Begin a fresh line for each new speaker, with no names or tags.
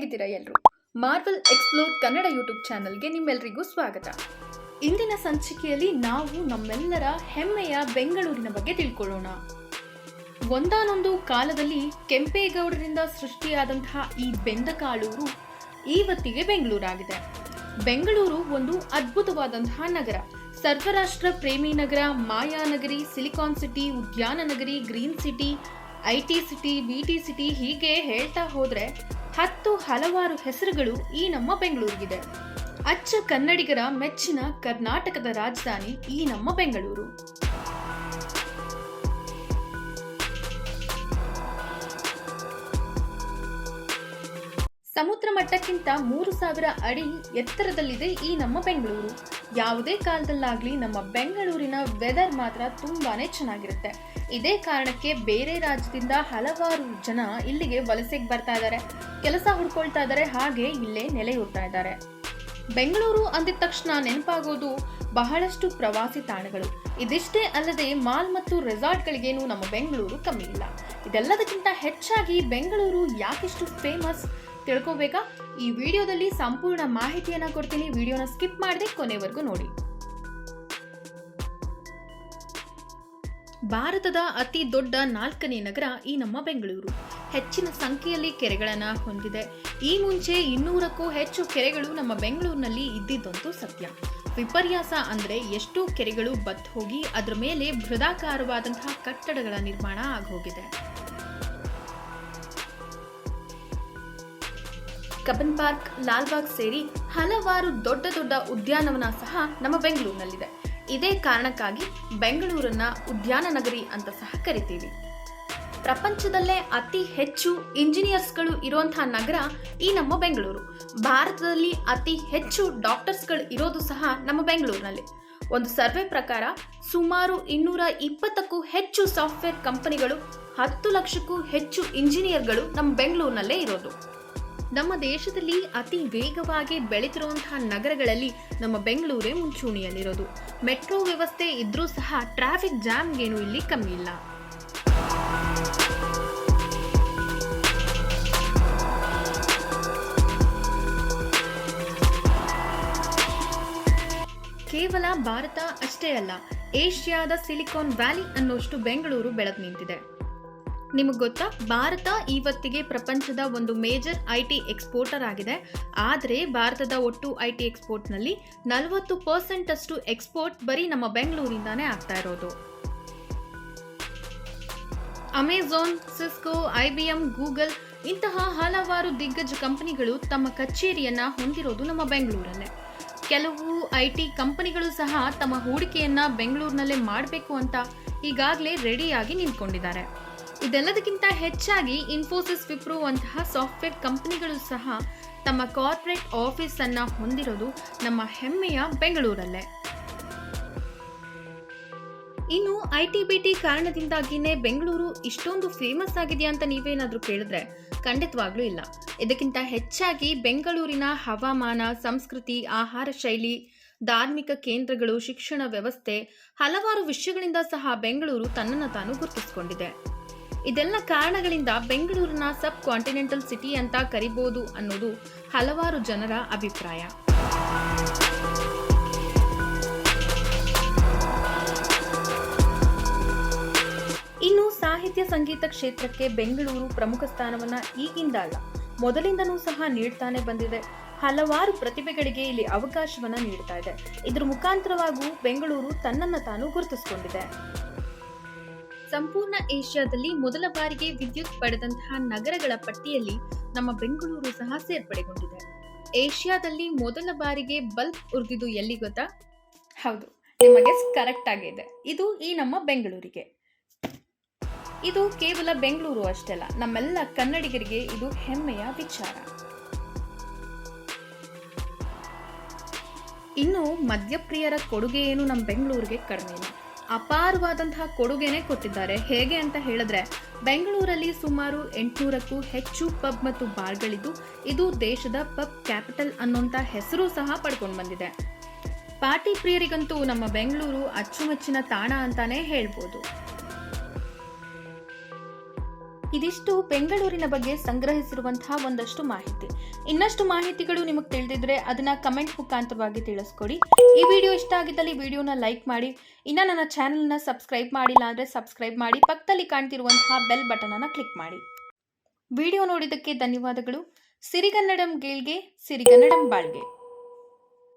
ಹೇಗಿದ್ದೀರಾ ಎಲ್ಲರೂ? Marvel explore Kannada YouTube ಚಾನಲ್ಗೆ ನಿಮ್ಮೆಲ್ಲರಿಗೂ ಸ್ವಾಗತ. ಇಂದಿನ ಸಂಚಿಕೆಯಲ್ಲಿ ನಾವು ನಮ್ಮೆಲ್ಲರ ಹೆಮ್ಮೆಯ ಬೆಂಗಳೂರಿನ ಬಗ್ಗೆ ತಿಳ್ಕೊಳ್ಳೋಣ. ಒಂದಾನೊಂದು ಕಾಲದಲ್ಲಿ ಕೆಂಪೇಗೌಡರಿಂದ ಸೃಷ್ಟಿಯಾದಂತಹ ಈ ಬೆಂದಕಾಳೂರು ಇವತ್ತಿಗೆ ಬೆಂಗಳೂರಾಗಿದೆ. ಬೆಂಗಳೂರು ಒಂದು ಅದ್ಭುತವಾದಂತಹ ನಗರ. ಸರ್ವರಾಷ್ಟ್ರ ಪ್ರೇಮಿ ನಗರ, ಮಾಯಾನಗರಿ, ಸಿಲಿಕಾನ್ ಸಿಟಿ, ಉದ್ಯಾನ ನಗರಿ, green city, IT city, BT city, ಹೀಗೆ ಹೇಳ್ತಾ ಹೋದ್ರೆ ಹಲವಾರು ಹೆಸರುಗಳು ಈ ನಮ್ಮ ಬೆಂಗಳೂರಿಗಿದೆ. ಅಚ್ಚ ಕನ್ನಡಿಗರ ಮೆಚ್ಚಿನ ಕರ್ನಾಟಕದ ರಾಜಧಾನಿ ಈ ನಮ್ಮ ಬೆಂಗಳೂರು. ಸಮುದ್ರ ಮಟ್ಟಕ್ಕಿಂತ 3000 ಅಡಿ ಎತ್ತರದಲ್ಲಿದೆ ಈ ನಮ್ಮ ಬೆಂಗಳೂರು. ಯಾವುದೇ ಕಾಲದಲ್ಲಾಗ್ಲಿ ನಮ್ಮ ಬೆಂಗಳೂರಿನ ವೆದರ್ ಮಾತ್ರ ತುಂಬಾನೇ ಚೆನ್ನಾಗಿರುತ್ತೆ. ಇದೇ ಕಾರಣಕ್ಕೆ ಬೇರೆ ರಾಜ್ಯದಿಂದ ಹಲವಾರು ಜನ ಇಲ್ಲಿಗೆ ವಲಸೆಗೆ ಬರ್ತಾ ಇದ್ದಾರೆ, ಕೆಲಸ ಹುಡ್ಕೊಳ್ತಾ ಇದ್ದಾರೆ, ಹಾಗೆ ಇಲ್ಲೇ ನೆಲೆಯೂರ್ತಾ ಇದ್ದಾರೆ. ಬೆಂಗಳೂರು ಅಂದಿದ ತಕ್ಷಣ ನೆನಪಾಗೋದು ಬಹಳಷ್ಟು ಪ್ರವಾಸಿ ತಾಣಗಳು. ಇದಿಷ್ಟೇ ಅಲ್ಲದೆ ಮಾಲ್ ಮತ್ತು ರೆಸಾರ್ಟ್ಗಳಿಗೇನು ನಮ್ಮ ಬೆಂಗಳೂರು ಕಮ್ಮಿ ಇಲ್ಲ. ಇದೆಲ್ಲದಕ್ಕಿಂತ ಹೆಚ್ಚಾಗಿ ಬೆಂಗಳೂರು ಯಾಕಿಷ್ಟು ಫೇಮಸ್ ತಿಳ್ಕೋಬೇಕಾ? ಈ ವಿಡಿಯೋದಲ್ಲಿ ಸಂಪೂರ್ಣ ಮಾಹಿತಿಯನ್ನ ಕೊಡ್ತೀನಿ. ವಿಡಿಯೋನ ಸ್ಕಿಪ್ ಮಾಡದೆ ಕೊನೆವರೆಗೂ ನೋಡಿ. ಭಾರತದ ಅತಿ ದೊಡ್ಡ 4ನೇ ನಗರ ಈ ನಮ್ಮ ಬೆಂಗಳೂರು. ಹೆಚ್ಚಿನ ಸಂಖ್ಯೆಯಲ್ಲಿ ಕೆರೆಗಳನ್ನ ಹೊಂದಿದೆ. ಈ ಮುಂಚೆ 200ಕ್ಕೂ ಹೆಚ್ಚು ಕೆರೆಗಳು ನಮ್ಮ ಬೆಂಗಳೂರಿನಲ್ಲಿ ಇದ್ದಿದ್ದಂತೂ ಸತ್ಯ. ವಿಪರ್ಯಾಸ ಅಂದ್ರೆ ಎಷ್ಟು ಕೆರೆಗಳು ಬತ್ತು ಹೋಗಿ ಅದರ ಮೇಲೆ ಬೃಹದಾಕಾರವಾದಂತಹ ಕಟ್ಟಡಗಳ ನಿರ್ಮಾಣ ಆಗೋಗಿದೆ. ಕಬ್ಬನ್ ಪಾರ್ಕ್, ಲಾಲ್ಬಾಗ್ ಸೇರಿ ಹಲವಾರು ದೊಡ್ಡ ದೊಡ್ಡ ಉದ್ಯಾನವನ ಸಹ ನಮ್ಮ ಬೆಂಗಳೂರಿನಲ್ಲಿದೆ. ಇದೇ ಕಾರಣಕ್ಕಾಗಿ ಬೆಂಗಳೂರನ್ನ ಉದ್ಯಾನ ನಗರಿ ಅಂತ ಸಹ ಕರಿತೀವಿ. ಪ್ರಪಂಚದಲ್ಲೇ ಅತಿ ಹೆಚ್ಚು ಇಂಜಿನಿಯರ್ಸ್ಗಳು ಇರುವಂತಹ ನಗರ ಈ ನಮ್ಮ ಬೆಂಗಳೂರು. ಭಾರತದಲ್ಲಿ ಅತಿ ಹೆಚ್ಚು ಡಾಕ್ಟರ್ಸ್ಗಳು ಇರೋದು ಸಹ ನಮ್ಮ ಬೆಂಗಳೂರಿನಲ್ಲಿ. ಒಂದು ಸರ್ವೆ ಪ್ರಕಾರ ಸುಮಾರು 220ಕ್ಕೂ ಹೆಚ್ಚು ಸಾಫ್ಟ್ವೇರ್ ಕಂಪನಿಗಳು, 10 ಲಕ್ಷಕ್ಕೂ ಹೆಚ್ಚು ಇಂಜಿನಿಯರ್ಗಳು ನಮ್ಮ ಬೆಂಗಳೂರಿನಲ್ಲೇ ಇರೋದು. ನಮ್ಮ ದೇಶದಲ್ಲಿ ಅತಿ ವೇಗವಾಗಿ ಬೆಳೆತಿರುವಂತಹ ನಗರಗಳಲ್ಲಿ ನಮ್ಮ ಬೆಂಗಳೂರೇ ಮುಂಚೂಣಿಯಲ್ಲಿರೋದು. ಮೆಟ್ರೋ ವ್ಯವಸ್ಥೆ ಇದ್ರೂ ಸಹ ಟ್ರಾಫಿಕ್ ಜಾಮ್ಗೇನು ಇಲ್ಲಿ ಕಮ್ಮಿ ಇಲ್ಲ. ಕೇವಲ ಭಾರತ ಅಷ್ಟೇ ಅಲ್ಲ, ಏಷ್ಯಾದ ಸಿಲಿಕಾನ್ ವ್ಯಾಲಿ ಅನ್ನೋಷ್ಟು ಬೆಂಗಳೂರು ಬೆಳೆದು ನಿಂತಿದೆ. ನಿಮಗೆ ಗೊತ್ತಾ, ಭಾರತ ಇವತ್ತಿಗೆ ಪ್ರಪಂಚದ ಒಂದು ಮೇಜರ್ IT ಎಕ್ಸ್ಪೋರ್ಟರ್ ಆಗಿದೆ. ಆದರೆ ಭಾರತದ ಒಟ್ಟು IT ಎಕ್ಸ್ಪೋರ್ಟ್ನಲ್ಲಿ 40% ಅಷ್ಟು ಎಕ್ಸ್ಪೋರ್ಟ್ ಬರೀ ನಮ್ಮ ಬೆಂಗಳೂರಿಂದಾನೇ ಆಗ್ತಾ ಇರೋದು. ಅಮೆಜಾನ್, ಸಿಸ್ಕೋ, IBM, ಗೂಗಲ್ ಇಂತಹ ಹಲವಾರು ದಿಗ್ಗಜ ಕಂಪನಿಗಳು ತಮ್ಮ ಕಚೇರಿಯನ್ನ ಹೊಂದಿರೋದು ನಮ್ಮ ಬೆಂಗಳೂರಲ್ಲೇ. ಕೆಲವು IT ಕಂಪನಿಗಳು ಸಹ ತಮ್ಮ ಹೂಡಿಕೆಯನ್ನ ಬೆಂಗಳೂರಿನಲ್ಲೇ ಮಾಡಬೇಕು ಅಂತ ಈಗಾಗಲೇ ರೆಡಿಯಾಗಿ ನಿಂತ್ಕೊಂಡಿದ್ದಾರೆ. ಇದೆಲ್ಲದಕ್ಕಿಂತ ಹೆಚ್ಚಾಗಿ ಇನ್ಫೋಸಿಸ್, ವಿಪ್ರೋ ಅಂತಹ ಸಾಫ್ಟ್ವೇರ್ ಕಂಪನಿಗಳು ಸಹ ತಮ್ಮ ಕಾರ್ಪೊರೇಟ್ ಆಫೀಸ್ ಅನ್ನ ಹೊಂದಿರೋದು ನಮ್ಮ ಹೆಮ್ಮೆಯ ಬೆಂಗಳೂರಲ್ಲೇ. ಇನ್ನು IT-BT ಕಾರಣದಿಂದಾಗಿನೇ ಬೆಂಗಳೂರು ಇಷ್ಟೊಂದು ಫೇಮಸ್ ಆಗಿದೆಯಾ ಅಂತ ನೀವೇನಾದ್ರೂ ಕೇಳಿದ್ರೆ ಖಂಡಿತವಾಗ್ಲೂ ಇಲ್ಲ. ಇದಕ್ಕಿಂತ ಹೆಚ್ಚಾಗಿ ಬೆಂಗಳೂರಿನ ಹವಾಮಾನ, ಸಂಸ್ಕೃತಿ, ಆಹಾರ ಶೈಲಿ, ಧಾರ್ಮಿಕ ಕೇಂದ್ರಗಳು, ಶಿಕ್ಷಣ ವ್ಯವಸ್ಥೆ, ಹಲವಾರು ವಿಷಯಗಳಿಂದ ಸಹ ಬೆಂಗಳೂರು ತನ್ನನ್ನು ತಾನು ಗುರುತಿಸಿಕೊಂಡಿದೆ. ಇದೆಲ್ಲ ಕಾರಣಗಳಿಂದ ಬೆಂಗಳೂರಿನ ಸಬ್ ಕಾಂಟಿನೆಂಟಲ್ ಸಿಟಿ ಅಂತ ಕರಿಬಹುದು ಅನ್ನೋದು ಹಲವಾರು ಜನರ ಅಭಿಪ್ರಾಯ. ಇನ್ನು ಸಾಹಿತ್ಯ ಸಂಗೀತ ಕ್ಷೇತ್ರಕ್ಕೆ ಬೆಂಗಳೂರು ಪ್ರಮುಖ ಸ್ಥಾನವನ್ನ ಈಗಿಂದ ಅಲ್ಲ, ಮೊದಲಿಂದನೂ ಸಹ ನೀಡ್ತಾನೆ ಬಂದಿದೆ. ಹಲವಾರು ಪ್ರತಿಭೆಗಳಿಗೆ ಇಲ್ಲಿ ಅವಕಾಶವನ್ನ ನೀಡ್ತಾ ಇದೆ. ಇದರ ಮುಖಾಂತರವಾಗೂ ಬೆಂಗಳೂರು ತನ್ನನ್ನು ತಾನು ಗುರುತಿಸಿಕೊಂಡಿದೆ. ಸಂಪೂರ್ಣ ಏಷ್ಯಾದಲ್ಲಿ ಮೊದಲ ಬಾರಿಗೆ ವಿದ್ಯುತ್ ಪಡೆದಂತಹ ನಗರಗಳ ಪಟ್ಟಿಯಲ್ಲಿ ನಮ್ಮ ಬೆಂಗಳೂರು ಸಹ ಸೇರ್ಪಡೆಗೊಂಡಿದೆ. ಏಷ್ಯಾದಲ್ಲಿ ಮೊದಲ ಬಾರಿಗೆ ಬಲ್ಬ್ ಉರಿದಿದ್ದು ಎಲ್ಲಿ ಗೊತ್ತಾ? ಹೌದು, ನಿಮಗೆ ಕರೆಕ್ಟ್ ಆಗಿದೆ. ಇದು ಈ ನಮ್ಮ ಬೆಂಗಳೂರಿಗೆ. ಇದು ಕೇವಲ ಬೆಂಗಳೂರು ಅಷ್ಟೇ ಅಲ್ಲ, ನಮ್ಮೆಲ್ಲ ಕನ್ನಡಿಗರಿಗೆ ಇದು ಹೆಮ್ಮೆಯ ವಿಚಾರ. ಇನ್ನು ಮದ್ಯಪ್ರಿಯರ ಕೊಡುಗೆ ಏನು ನಮ್ಮ ಬೆಂಗಳೂರಿಗೆ ಕಡಿಮೆ. ಅಪಾರವಾದಂತಹ ಕೊಡುಗೆನೆ ಕೊಟ್ಟಿದ್ದಾರೆ. ಹೇಗೆ ಅಂತ ಹೇಳಿದ್ರೆ, ಬೆಂಗಳೂರಲ್ಲಿ ಸುಮಾರು 800ಕ್ಕೂ ಹೆಚ್ಚು ಪಬ್ ಮತ್ತು ಬಾರ್ಗಳಿದ್ದು ಇದು ದೇಶದ ಪಬ್ ಕ್ಯಾಪಿಟಲ್ ಅನ್ನೋಂಥ ಹೆಸರು ಸಹ ಪಡ್ಕೊಂಡು ಬಂದಿದೆ. ಪಾರ್ಟಿ ಪ್ರಿಯರಿಗಂತೂ ನಮ್ಮ ಬೆಂಗಳೂರು ಅಚ್ಚುಮೆಚ್ಚಿನ ತಾಣ ಅಂತಾನೆ ಹೇಳ್ಬೋದು. ಇದಿಷ್ಟು ಬೆಂಗಳೂರಿನ ಬಗ್ಗೆ ಸಂಗ್ರಹಿಸಿರುವಂತಹ ಒಂದಷ್ಟು ಮಾಹಿತಿ. ಇನ್ನಷ್ಟು ಮಾಹಿತಿಗಳು ನಿಮಗೆ ತಿಳಿದಿದ್ರೆ ಅದನ್ನ ಕಮೆಂಟ್ ಮುಖಾಂತರವಾಗಿ ತಿಳಿಸ್ಕೊಡಿ. ಈ ವಿಡಿಯೋ ಇಷ್ಟ ಆಗಿದ್ದಲ್ಲಿ ವಿಡಿಯೋನ ಲೈಕ್ ಮಾಡಿ. ಇನ್ನು ನನ್ನ ಚಾನೆಲ್ನ ಸಬ್ಸ್ಕ್ರೈಬ್ ಮಾಡಿಲ್ಲ ಅಂದರೆ ಸಬ್ಸ್ಕ್ರೈಬ್ ಮಾಡಿ, ಪಕ್ಕದಲ್ಲಿ ಕಾಣ್ತಿರುವಂತಹ ಬೆಲ್ ಬಟನ್ ಅನ್ನು ಕ್ಲಿಕ್ ಮಾಡಿ. ವಿಡಿಯೋ ನೋಡಿದ್ದಕ್ಕೆ ಧನ್ಯವಾದಗಳು. ಸಿರಿಗನ್ನಡಂ ಗೇಳ್ಗೆ, ಸಿರಿಗನ್ನಡಂ ಬಾಳ್ಗೆ.